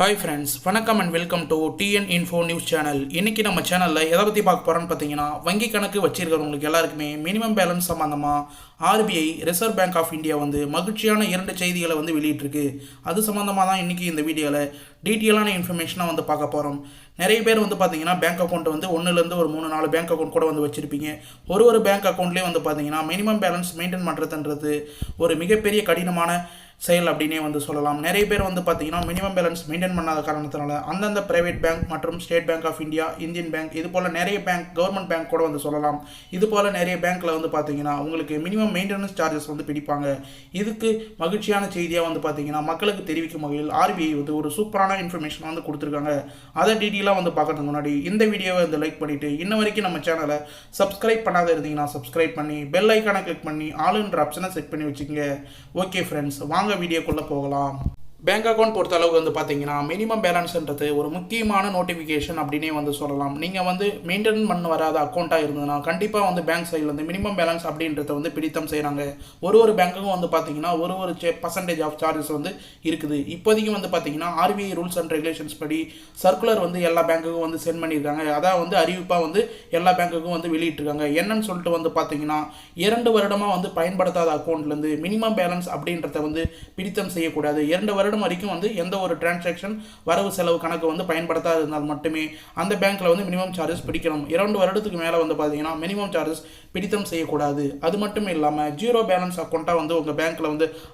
Hi friends, வணக்கம் and welcome to TN info news channel. இன்றைக்கி நம்ம சேனலில் எதை பற்றி பார்க்க போகிறோன்னு பார்த்தீங்கன்னா, வங்கி கணக்கு வச்சிருக்கிறவங்களுக்கு எல்லாருக்குமே மினிமம் பேலன்ஸ் சம்மந்தமாக RBI reserve bank of India மகிழ்ச்சியான 2 செய்திகளை வெளியிட்டிருக்கு. அது சம்மந்தமாக தான் இன்றைக்கி இந்த வீடியோவில் டீட்டெயிலான இன்ஃபர்மேஷனாக பார்க்க போகிறோம். நிறைய பேர் பார்த்தீங்கன்னா பேங்க் அக்கௌண்ட் 1லேருந்து ஒரு 3-4 பேங்க் அக்கௌண்ட் கூட வச்சுருப்பீங்க. ஒரு பேங்க் அக்கௌண்ட்லேயே பார்த்தீங்கன்னா மினிமம் பேலன்ஸ் மெயின்டைன் பண்ணுறதுன்றது ஒரு மிகப்பெரிய கடினமான செயல் அப்படின்னே சொல்லலாம். நிறைய பேர் பார்த்தீங்கன்னா மினிமம் பேலன்ஸ் மெயின்டைன் பண்ணாத காரணத்தினால அந்தந்த பிரைவேட் பேங்க் மற்றும் state bank of India, Indian bank, இது போல் நிறைய பேங்க், கவர்மெண்ட் பேங்க் கூட சொல்லலாம். இது போல் நிறைய பேங்க்கில் பார்த்தீங்கன்னா உங்களுக்கு மினிமம் மெயின்டெனன்ஸ் சார்ஜஸ் பிடிப்பாங்க. இதுக்கு மகிழ்ச்சியான செய்தியாக பார்த்தீங்கன்னா மக்களுக்கு தெரிவிக்கும் வகையில் ஆர்பிஐ ஒரு சூப்பரான இன்ஃபர்மேஷன் கொடுத்துருக்காங்க. அதை டீட்டெயிலாக பார்க்கறதுக்கு முன்னாடி இந்த வீடியோவை லைக் பண்ணிவிட்டு இன்ன வரைக்கும் நம்ம சேனலை சப்ஸ்கிரைப் பண்ணாத இருந்தீங்கன்னா சப்ஸ்கிரைப் பண்ணி பெல் ஐக்கானை கிளிக் பண்ணி ஆளுன்ற ஆப்ஷனை செட் பண்ணி வச்சுக்கோங்க. ஓகே ஃப்ரெண்ட்ஸ், வாங்க வீடியோக்குள்ளே போகலாம். பேங்க் அக்கௌண்ட் பொறுத்த அளவுக்கு பார்த்தீங்கன்னா மினிமம் பேலன்ஸ்ன்றது ஒரு முக்கியமான நோட்டிஃபிகேஷன் அப்படின்னே சொல்லலாம். நீங்கள் மெயின்டைன் பண்ண வராத அக்கௌண்ட்டாக இருந்ததுன்னா கண்டிப்பாக பேங்க் சைடில் மினிமம் பேலன்ஸ் அப்படின்றத பிடித்தம் செய்கிறாங்க. ஒரு பேங்க்குக்கும் பார்த்தீங்கன்னா ஒரு பர்சன்டேஜ் ஆஃப் சார்ஜஸ் இருக்குது. இப்போதைக்கு பார்த்தீங்கன்னா ஆர்பிஐ ரூல்ஸ் அண்ட் ரெகுலேஷன்ஸ் படி சர்க்குலர் எல்லா பேங்க்குக்கும் சென்ட் பண்ணியிருக்காங்க. அதான் அறிவிப்பாக எல்லா பேங்க்குக்கும் வெளியிட்டிருக்காங்க. என்னன்னு சொல்லிட்டு பார்த்தீங்கன்னா 2 வருடமாக பயன்படுத்தாத அக்கௌண்ட்லேருந்து மினிமம் பேலன்ஸ் அப்படின்றத பிடித்தம் செய்யக்கூடாது. 2 வருடம் வரைக்கும் எந்த ஒரு டிரான்சாக்ஷன் வரவு செலவு கணக்கு பயன்படுத்தாது இருந்தால் மட்டுமே அந்த பேங்க்ல மினிமம் சார்ஜஸ் பிடிக்கணும். 2 வருடத்துக்கு மேலே பார்த்தீங்கன்னா மினிமம் சார்ஜஸ் பிடித்தம் செய்யக்கூடாது. அது மட்டும் இல்லாமல் ஜீரோ பேலன்ஸ் அக்கௌண்ட்டாக உங்கள் பேங்க்கில்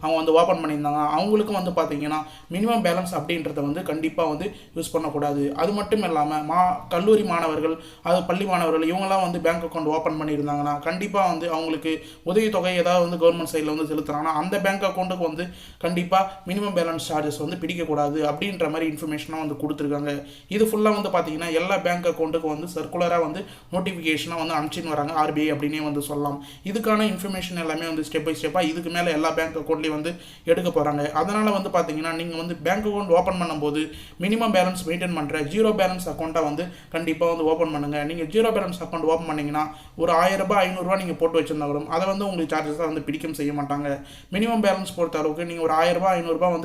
அவங்க ஓப்பன் பண்ணியிருந்தாங்க. அவங்களுக்கும் பார்த்தீங்கன்னா மினிமம் பேலன்ஸ் அப்படின்றத கண்டிப்பாக யூஸ் பண்ணக்கூடாது. அது மட்டும் இல்லாமல் கல்லூரி மாணவர்கள், அது பள்ளி மாணவர்கள், இவங்கெல்லாம் பேங்க் அக்கௌண்ட் ஓப்பன் பண்ணியிருந்தாங்கன்னா கண்டிப்பாக அவங்களுக்கு உதவித்தொகை ஏதாவது கவர்மெண்ட் சைடில் செலுத்துறாங்கன்னா அந்த பேங்க் அக்கௌண்ட்டுக்கு கண்டிப்பாக மினிமம் பேலன்ஸ் சார்ஜஸ் பிடிக்கக்கூடாது அப்படின்ற மாதிரி இன்ஃபர்மேஷனாக கொடுத்துருக்காங்க. இது ஃபுல்லாக பார்த்தீங்கன்னா எல்லா பேங்க் அக்கௌண்ட்டுக்கும் சர்க்குலராக நோட்டிஃபிகேஷனாக அனுப்பிச்சின்னு வராங்க ஆர்பிஐ அப்படின்னே சொல்லலாம். இதுக்கான இன்ஃபர்மேஷன் எல்லாமே ஸ்டெப் பை ஸ்டெப்பாக இதுக்கு மேலே எல்லா பேங்க் அக்கௌண்ட்லேயும் எடுக்க போகிறாங்க. அதனால் பார்த்தீங்கன்னா நீங்கள் பேங்க் அக்கௌண்ட் ஓப்பன் பண்ணும்போது மினிமம் பேலன்ஸ் மெயின்டைன் பண்ணுற ஜீரோ பேலன்ஸ் அக்கௌண்ட்டாக கண்டிப்பாக ஓப்பன் பண்ணுங்கள். நீங்கள் ஜீரோ பேலன்ஸ் அக்கௌண்ட் ஓப்பன் பண்ணிங்கன்னா ஒரு 1000 ரூபாய் 500 ரூபா நீங்கள் போட்டு வச்சிருந்தா கூட அதை உங்களுக்கு சார்ஜஸாக பிடிக்கும் செய்ய மாட்டாங்க. மினிமம் பேலன்ஸ் பொறுத்த அளவுக்கு நீங்கள் ஒரு 1000 ரூபாய் 500 ரூபாய்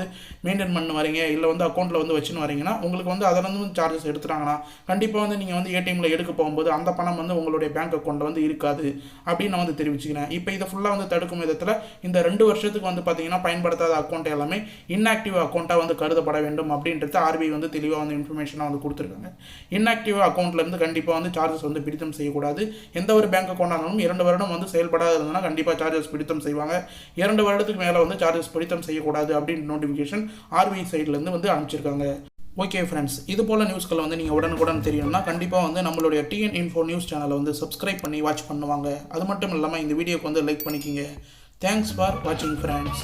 மெயின்டைன் பண்ண வரீங்க, இல்லை அக்கௌண்ட்டில் வச்சுன்னு வரீங்கன்னா உங்களுக்கு அதில் சார்ஜஸ் எடுத்துட்டாங்கன்னா கண்டிப்பாக நீங்கள் ஏடிஎம்மில் எடுக்க போகும்போது அந்த பணம் உங்களுடைய பேங்க் அக்கௌண்ட்டில் இருக்காது அப்படின்னு தெரிவிச்சுக்கிறேன். இப்போ இதை ஃபுல்லாக தடுக்கும் விதத்தில் இந்த 2 வருஷத்துக்கு பார்த்தீங்கன்னா பயன்படுத்தாத அக்கௌண்ட் எல்லாமே இன்ஆக்டிவ் அக்கௌண்ட்டாக கருதப்பட வேண்டும் அப்படின்றது ஆர்பிஐ தெளிவாக இன்ஃபர்மேஷனாக கொடுத்துருக்காங்க. இன்ஆக்டிவ் அக்கௌண்ட்லேருந்து கண்டிப்பாக சார்ஜஸ் பிடித்தம் செய்யக்கூடாது. எந்த ஒரு பேங்க் அக்கௌண்ட் ஆனாலும் 2 வருடம் செயல்படாத இருந்ததுன்னா கண்டிப்பாக சார்ஜஸ் பிடித்தம் செய்வாங்க. 2 வருடத்துக்கு மேலே சார்ஜஸ் பிடித்தம் செய்யக்கூடாது அப்படின்னு நோட்டிஃபிகேஷன் ஆர்பிஐ சைட்லேருந்து அனுப்பிச்சிருக்காங்க. ஓகே ஃப்ரெண்ட்ஸ், இது போல் நியூஸ்களை நீங்கள் உடனுக்குடன் தெரியணும்னா கண்டிப்பாக நம்மளுடைய டிஎன் இன்ஃபோ நியூஸ் சேனலை சப்ஸ்கிரைப் பண்ணி வாட்ச் பண்ணுவாங்க. அது மட்டும் இல்லாமல் இந்த வீடியோக்கு லைக் பண்ணிக்கிங்க. தேங்க்ஸ் ஃபார் வாட்சிங் ஃப்ரெண்ட்ஸ்.